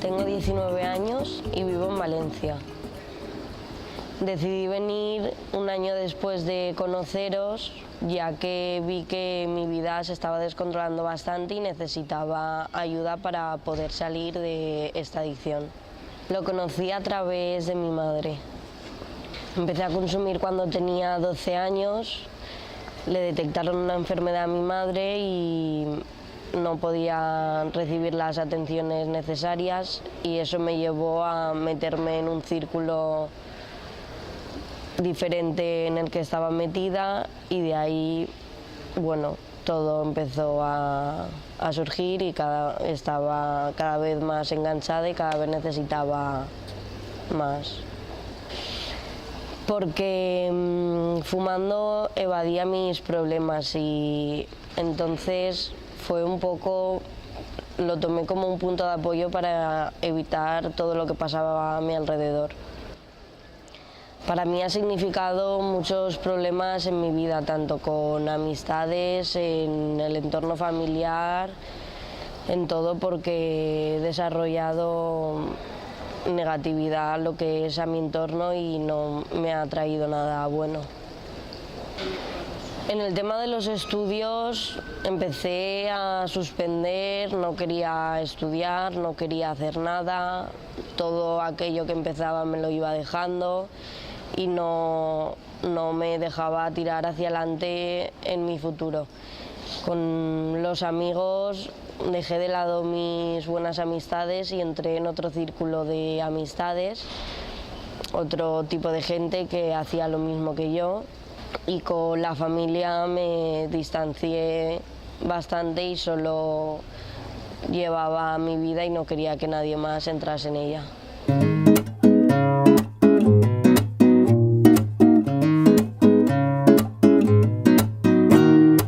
Tengo 19 años y vivo en Valencia. Decidí venir un año después de conoceros, ya que vi que mi vida se estaba descontrolando bastante y necesitaba ayuda para poder salir de esta adicción. Lo conocí a través de mi madre. Empecé a consumir cuando tenía 12 años, le detectaron una enfermedad a mi madre y no podía recibir las atenciones necesarias y eso me llevó a meterme en un círculo diferente en el que estaba metida y de ahí, bueno, todo empezó a surgir y estaba cada vez más enganchada y cada vez necesitaba más. Porque fumando evadía mis problemas y entonces fue un poco, lo tomé como un punto de apoyo para evitar todo lo que pasaba a mi alrededor. Para mí ha significado muchos problemas en mi vida, tanto con amistades, en el entorno familiar, en todo, porque he desarrollado negatividad a lo que es a mi entorno y no me ha traído nada bueno. En el tema de los estudios empecé a suspender, no quería estudiar, no quería hacer nada, todo aquello que empezaba me lo iba dejando y no me dejaba tirar hacia adelante en mi futuro. Con los amigos dejé de lado mis buenas amistades y entré en otro círculo de amistades, otro tipo de gente que hacía lo mismo que yo. Y con la familia me distancié bastante y solo llevaba mi vida y no quería que nadie más entrase en ella.